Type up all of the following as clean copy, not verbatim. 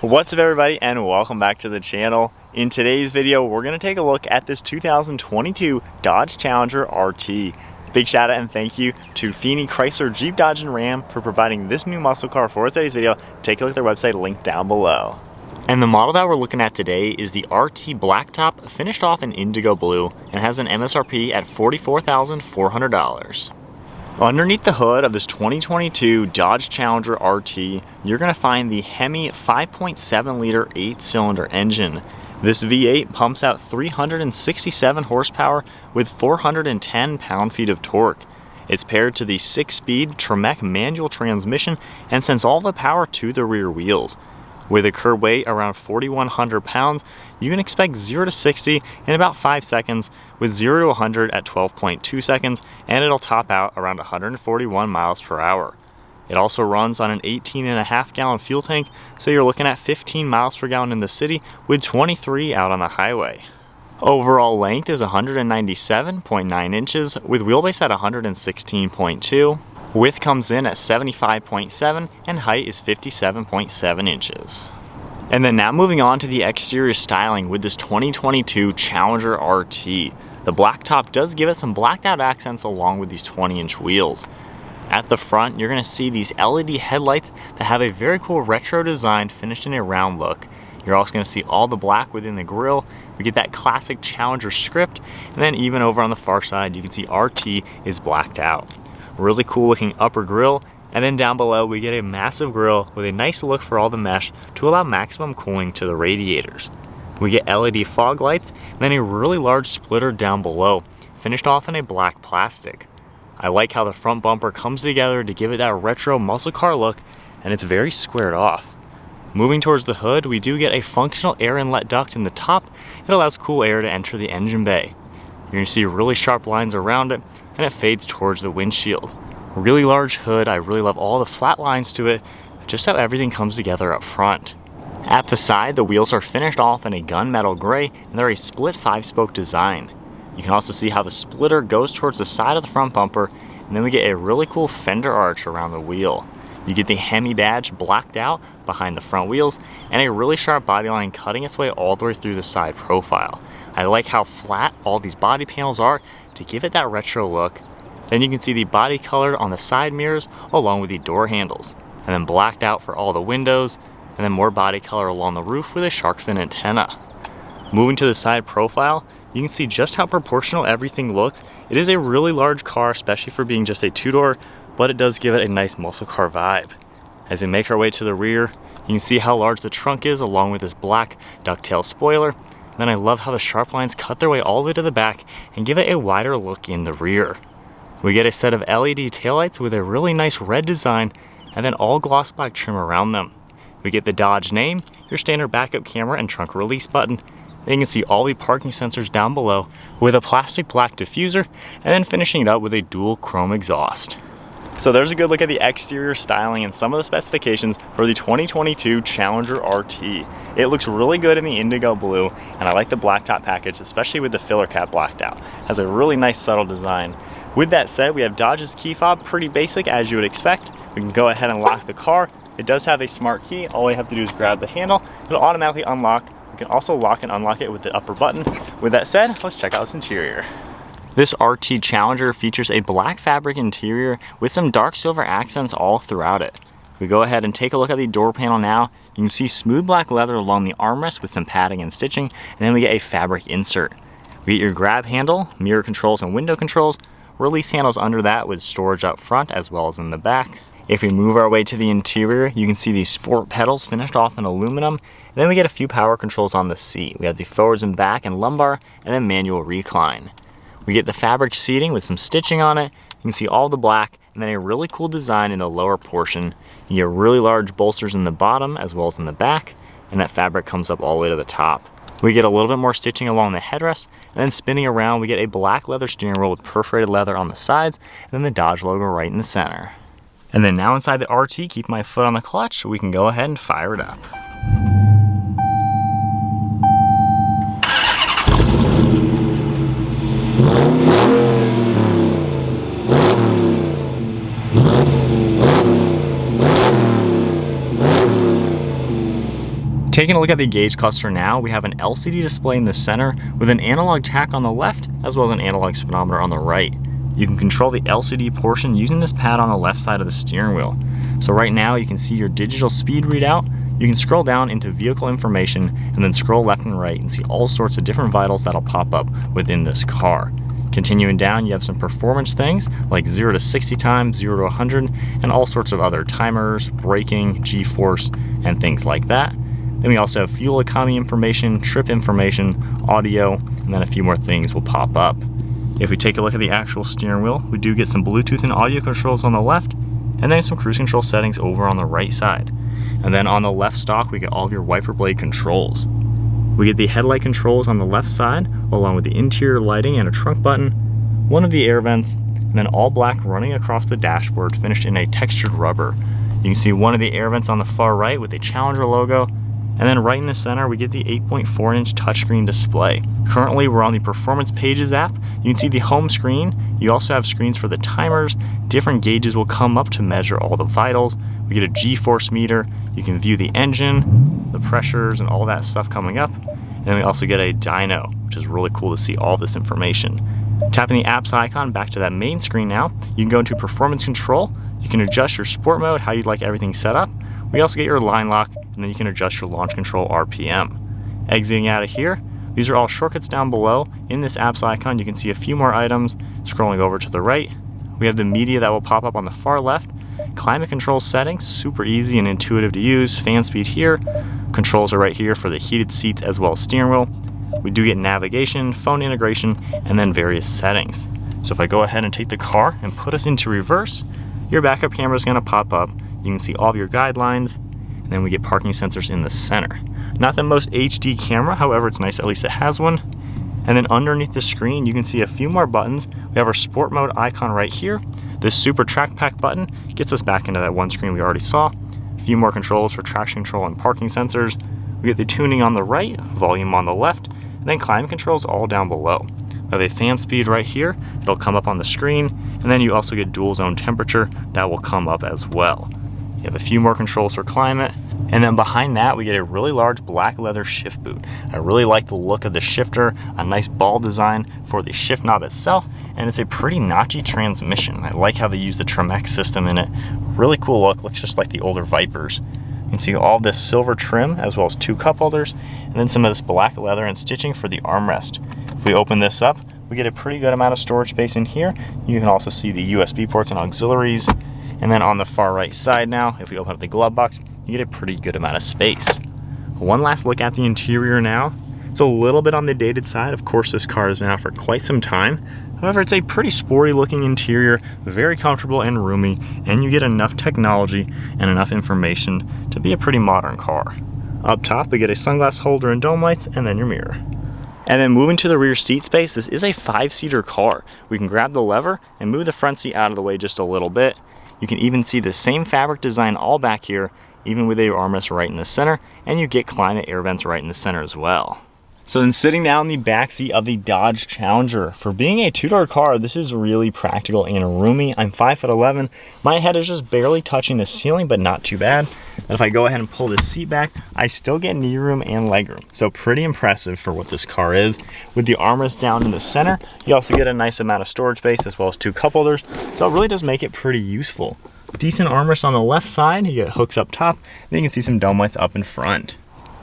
What's up everybody, and welcome back to the channel. In today's video, we're going to take a look at this 2022 Dodge Challenger RT. Big shout out and thank you to Feeney Chrysler Jeep Dodge and Ram for providing this new muscle car for today's video. Take a look at their website, linked down below. And the model that we're looking at today is the RT Blacktop, finished off in Indigo Blue, and has an MSRP at $44,400. Underneath the hood of this 2022 Dodge Challenger RT, you're going to find the Hemi 5.7 liter 8-cylinder engine. This V8 pumps out 367 horsepower with 410 pound-feet of torque. It's paired to the 6-speed Tremec manual transmission and sends all the power to the rear wheels. With a curb weight around 4,100 pounds, you can expect 0 to 60 in about 5 seconds, with 0 to 100 at 12.2 seconds, and it'll top out around 141 miles per hour. It also runs on an 18.5 gallon fuel tank, so you're looking at 15 miles per gallon in the city with 23 out on the highway. Overall length is 197.9 inches, with wheelbase at 116.2. Width comes in at 75.7 and height is 57.7 inches. And then now moving on to the exterior styling with this 2022 Challenger RT. The blacktop does give it some blacked out accents along with these 20-inch wheels. At the front, you're going to see these LED headlights that have a very cool retro design finished in a round look. You're also going to see all the black within the grille. We get that classic Challenger script, and then even over on the far side, you can see RT is blacked out. Really cool looking upper grille, and then down below we get a massive grille with a nice look for all the mesh to allow maximum cooling to the radiators. We get LED fog lights and then a really large splitter down below, finished off in a black plastic. I like how the front bumper comes together to give it that retro muscle car look, and it's very squared off. Moving towards the hood, we do get a functional air inlet duct in the top. It allows cool air to enter the engine bay. You're going to see really sharp lines around it, and it fades towards the windshield. Really large hood. I really love all the flat lines to it, just how everything comes together up front. At the side, the wheels are finished off in a gunmetal gray, and they're a split 5-spoke design. You can also see how the splitter goes towards the side of the front bumper, and then we get a really cool fender arch around the wheel. You get the Hemi badge blacked out behind the front wheels, and a really sharp body line cutting its way all the way through the side profile. I like how flat all these body panels are to give it that retro look. Then you can see the body colored on the side mirrors along with the door handles, and then blacked out for all the windows, and then more body color along the roof with a shark fin antenna. Moving to the side profile, you can see just how proportional everything looks. It is a really large car, especially for being just a two-door, but it does give it a nice muscle car vibe. As we make our way to the rear, you can see how large the trunk is along with this black ducktail spoiler. And then I love how the sharp lines cut their way all the way to the back and give it a wider look in the rear. We get a set of LED taillights with a really nice red design and then all gloss black trim around them. We get the Dodge name, your standard backup camera and trunk release button. Then you can see all the parking sensors down below with a plastic black diffuser, and then finishing it up with a dual chrome exhaust. So there's a good look at the exterior styling and some of the specifications for the 2022 Challenger RT. It looks really good in the Indigo Blue, and I like the blacktop package, especially with the filler cap blacked out. It has a really nice subtle design. With that said, we have Dodge's key fob, pretty basic as you would expect. We can go ahead and lock the car. It does have a smart key. All we have to do is grab the handle. It'll automatically unlock. We can also lock and unlock it with the upper button. With that said, let's check out this interior. This RT Challenger features a black fabric interior with some dark silver accents all throughout it. If we go ahead and take a look at the door panel now, you can see smooth black leather along the armrest with some padding and stitching, and then we get a fabric insert. We get your grab handle, mirror controls and window controls, release handles under that with storage up front as well as in the back. If we move our way to the interior, you can see these sport pedals finished off in aluminum, and then we get a few power controls on the seat. We have the forwards and back and lumbar, and then manual recline. We get the fabric seating with some stitching on it. You can see all the black and then a really cool design in the lower portion. You get really large bolsters in the bottom as well as in the back, and that fabric comes up all the way to the top. We get a little bit more stitching along the headrest, and then spinning around we get a black leather steering wheel with perforated leather on the sides, and then the Dodge logo right in the center. And then now inside the RT, keep my foot on the clutch, we can go ahead and fire it up. Taking a look at the gauge cluster now, we have an LCD display in the center with an analog tach on the left as well as an analog speedometer on the right. You can control the LCD portion using this pad on the left side of the steering wheel. So right now you can see your digital speed readout. You can scroll down into vehicle information and then scroll left and right and see all sorts of different vitals that'll pop up within this car. Continuing down, you have some performance things like 0 to 60 times, 0 to 100, and all sorts of other timers, braking, G-force, and things like that. Then we also have fuel economy information, trip information, audio, and then a few more things will pop up. If we take a look at the actual steering wheel, we do get some Bluetooth and audio controls on the left, and then some cruise control settings over on the right side. And then on the left stalk, we get all of your wiper blade controls. We get the headlight controls on the left side, along with the interior lighting and a trunk button, one of the air vents, and then all black running across the dashboard finished in a textured rubber. You can see one of the air vents on the far right with the Challenger logo, and then right in the center we get the 8.4-inch touchscreen display. Currently we're on the Performance Pages app. You can see the home screen. You also have screens for the timers. Different gauges will come up to measure all the vitals. We get a G-force meter. You can view the engine, the pressures, and all that stuff coming up. And then we also get a dyno, which is really cool to see all this information. Tapping the apps icon back to that main screen now, you can go into Performance Control. You can adjust your sport mode, how you'd like everything set up. We also get your line lock, and then you can adjust your launch control RPM. Exiting out of here, these are all shortcuts down below. In this apps icon, you can see a few more items. Scrolling over to the right, we have the media that will pop up on the far left. Climate control settings, super easy and intuitive to use. Fan speed here. Controls are right here for the heated seats as well as steering wheel. We do get navigation, phone integration, and then various settings. So if I go ahead and take the car and put us into reverse, your backup camera is going to pop up. You can see all of your guidelines, and then we get parking sensors in the center. Not the most HD camera, however, it's nice at least it has one. And then underneath the screen, you can see a few more buttons. We have our sport mode icon right here. This super track pack button gets us back into that one screen we already saw. A few more controls for traction control and parking sensors. We get the tuning on the right, volume on the left, and then climate controls all down below. We have a fan speed right here. It'll come up on the screen. And then you also get dual zone temperature. That will come up as well. You have a few more controls for climate. And then behind that, we get a really large black leather shift boot. I really like the look of the shifter, a nice ball design for the shift knob itself, and it's a pretty notchy transmission. I like how they use the Tremec system in it. Really cool look, looks just like the older Vipers. You can see all this silver trim as well as 2 cup holders, and then some of this black leather and stitching for the armrest. If we open this up, we get a pretty good amount of storage space in here. You can also see the USB ports and auxiliaries. And then on the far right side now, if we open up the glove box, you get a pretty good amount of space. One last look at the interior now. It's a little bit on the dated side. Of course, this car has been out for quite some time. However, it's a pretty sporty looking interior, very comfortable and roomy, and you get enough technology and enough information to be a pretty modern car. Up top, we get a sunglass holder and dome lights, and then your mirror. And then moving to the rear seat space, this is a 5-seater car. We can grab the lever and move the front seat out of the way just a little bit. You can even see the same fabric design all back here, even with a armrest right in the center, and you get climate air vents right in the center as well. So then sitting down in the backseat of the Dodge Challenger, for being a two-door car, this is really practical and roomy. I'm 5'11". My head is just barely touching the ceiling, but not too bad. And if I go ahead and pull this seat back, I still get knee room and leg room. So pretty impressive for what this car is. With the armrest down in the center, you also get a nice amount of storage space as well as 2 cup holders. So it really does make it pretty useful. Decent armrest on the left side, you get hooks up top, and then you can see some dome lights up in front.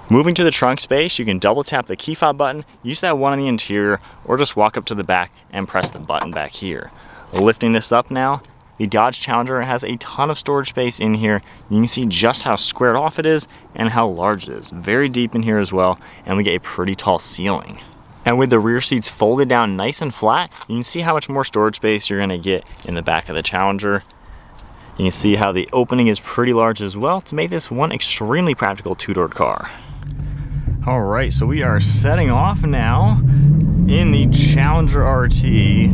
Moving to the trunk space, you can double tap the key fob button, use that one on the interior, or just walk up to the back and press the button back here. Lifting this up now, the Dodge Challenger has a ton of storage space in here. You can see just how squared off it is and how large it is. Very deep in here as well, and we get a pretty tall ceiling. And with the rear seats folded down nice and flat, you can see how much more storage space you're gonna get in the back of the Challenger. You can see how the opening is pretty large as well to make this one extremely practical two-door car. All right, so we are setting off now in the Challenger RT.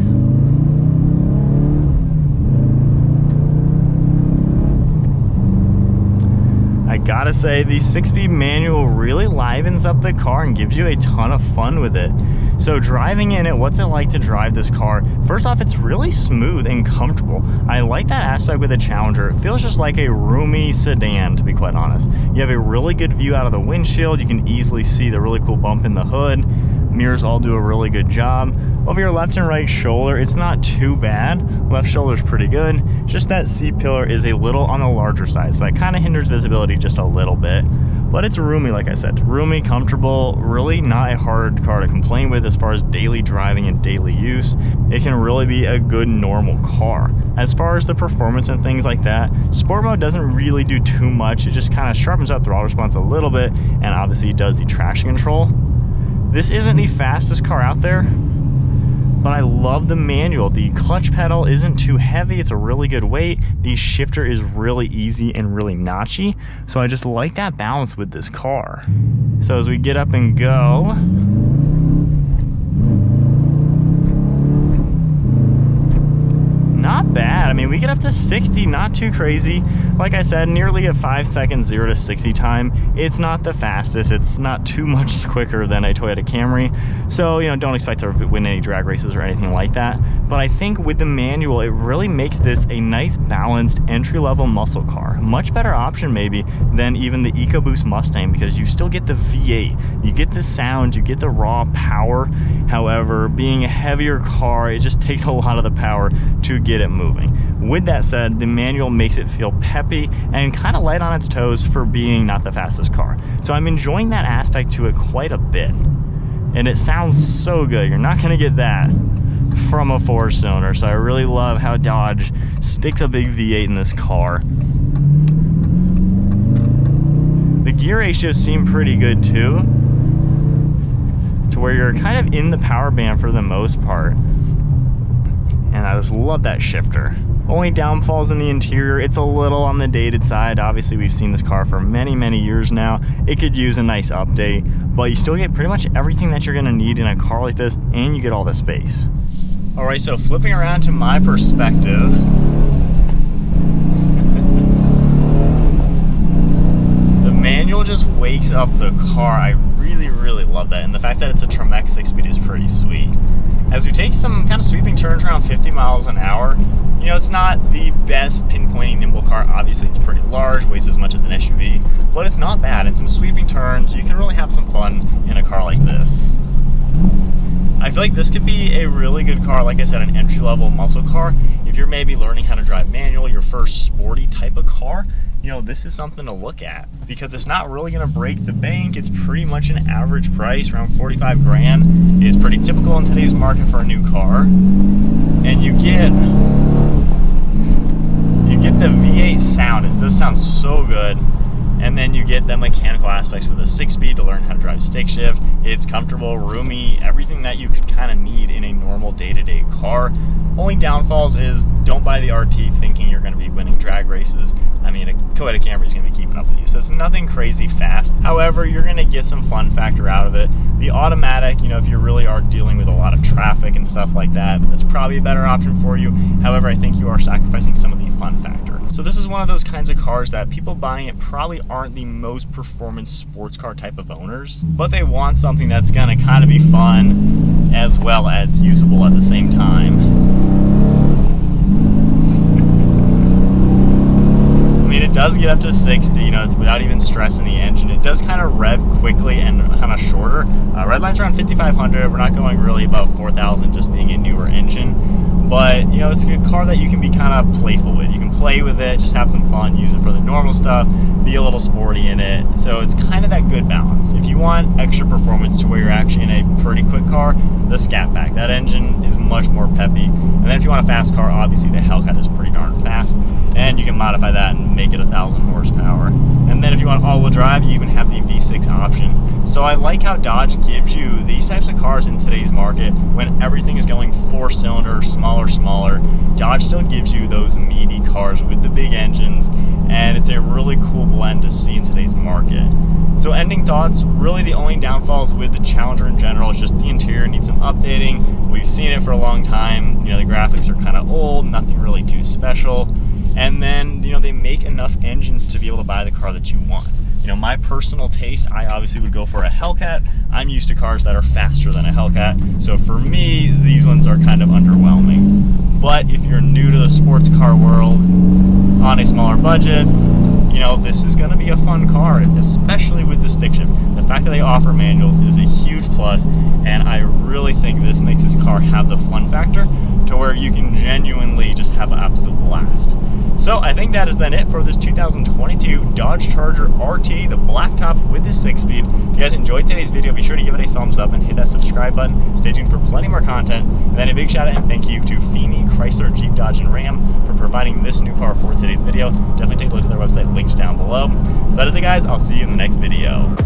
I gotta say, the 6-speed manual really livens up the car and gives you a ton of fun with it. So driving in it, what's it like to drive this car? First off, it's really smooth and comfortable. I like that aspect with the Challenger. It feels just like a roomy sedan, to be quite honest. You have a really good view out of the windshield. You can easily see the really cool bump in the hood. Mirrors all do a really good job. Over your left and right shoulder, it's not too bad. Left shoulder's pretty good. Just that seat pillar is a little on the larger side, so that kind of hinders visibility just a little bit. But it's roomy, like I said. Roomy, comfortable, really not a hard car to complain with as far as daily driving and daily use. It can really be a good normal car. As far as the performance and things like that, Sport Mode doesn't really do too much. It just kind of sharpens up throttle response a little bit, and obviously does the traction control. This isn't the fastest car out there, but I love the manual. The clutch pedal isn't too heavy. It's a really good weight. The shifter is really easy and really notchy. So I just like that balance with this car. So as we get up and go, not bad. I mean, we get up to 60, not too crazy. Like I said, nearly a 5-second 0 to 60 time. It's not the fastest. It's not too much quicker than a Toyota Camry. So, you know, don't expect to win any drag races or anything like that. But I think with the manual, it really makes this a nice balanced entry-level muscle car. Much better option maybe than even the EcoBoost Mustang, because you still get the V8. You get the sound, you get the raw power. However, being a heavier car, it just takes a lot of the power to get it moving. With that said, the manual makes it feel peppy and kind of light on its toes for being not the fastest car. So I'm enjoying that aspect to it quite a bit. And it sounds so good. You're not gonna get that from a 4-cylinder. So I really love how Dodge sticks a big V8 in this car. The gear ratios seem pretty good too, to where you're kind of in the power band for the most part. And I just love that shifter. Only downfalls in the interior, it's a little on the dated side. Obviously, we've seen this car for many years now. It could use a nice update, but you still get pretty much everything that you're gonna need in a car like this, and you get all the space. All right, so flipping around to my perspective, the manual just wakes up the car. I really love that, and the fact that it's a Tremec 6-speed is pretty sweet. As we take some kind of sweeping turns around 50 miles an hour, you know, it's not the best pinpointing nimble car. Obviously, it's pretty large, weighs as much as an SUV, but it's not bad. In some sweeping turns, you can really have some fun in a car like this. I feel like this could be a really good car, like I said, an entry-level muscle car. If you're maybe learning how to drive manual, your first sporty type of car, you know, this is something to look at, because it's not really going to break the bank. It's pretty much an average price, around 45 grand is pretty typical in today's market for a new car. And you get the V8 sound. It does sound so good. And then you get the mechanical aspects with a 6-speed to learn how to drive stick shift. It's comfortable, roomy, everything that you could kind of need in a normal day-to-day car. Only downfalls is don't buy the RT thinking you're going to be winning drag races. I mean, a Toyota Camry is going to be keeping up with you, so it's nothing crazy fast. However, you're going to get some fun factor out of it. The automatic, you know, if you really are dealing with a lot of traffic and stuff like that, that's probably a better option for you. However, I think you are sacrificing some of the fun factor. So this is one of those kinds of cars that people buying it probably aren't the most performance sports car type of owners, but they want something that's going to kind of be fun as well as usable at the same time. I mean, it does get up to 60, you know, without even stressing the engine. It does kind of rev quickly and kind of shorter. Red line's around 5,500. We're not going really above 4,000, just being a newer engine. But, you know, it's a car that you can be kind of playful with. You can play with it, just have some fun, use it for the normal stuff, be a little sporty in it. So it's kind of that good balance. If you want extra performance to where you're actually in a pretty quick car, the Scat Pack. That engine is much more peppy. And then if you want a fast car, obviously the Hellcat is pretty darn fast. And you can modify that and make it 1,000 horsepower. And then if you want all-wheel drive, you even have the V6 option. So I like how Dodge gives you these types of cars in today's market when everything is going 4-cylinder, smaller. Dodge still gives you those meaty cars with the big engines, and it's a really cool blend to see in today's market. So ending thoughts, really the only downfalls with the Challenger in general is just the interior needs some updating. We've seen it for a long time. You know, the graphics are kind of old, nothing really too special. And then, you know, they make enough engines to be able to buy the car that you want. You know, my personal taste, I obviously would go for a Hellcat. I'm used to cars that are faster than a Hellcat. So for me, these ones are kind of underwhelming. But if you're new to the sports car world on a smaller budget, you know, this is going to be a fun car, especially with the stick shift. The fact that they offer manuals is a huge plus, and I really think this makes this car have the fun factor to where you can genuinely just have an absolute blast. So I think that is then it for this 2022 Dodge Charger RT, the black top with the 6-speed. If you guys enjoyed today's video, be sure to give it a thumbs up and hit that subscribe button. Stay tuned for plenty more content. And then a big shout out and thank you to Feeney Chrysler Jeep Dodge and Ram for providing this new car for today's video. Definitely take a look at their website, links down below. So that is it, guys. I'll see you in the next video.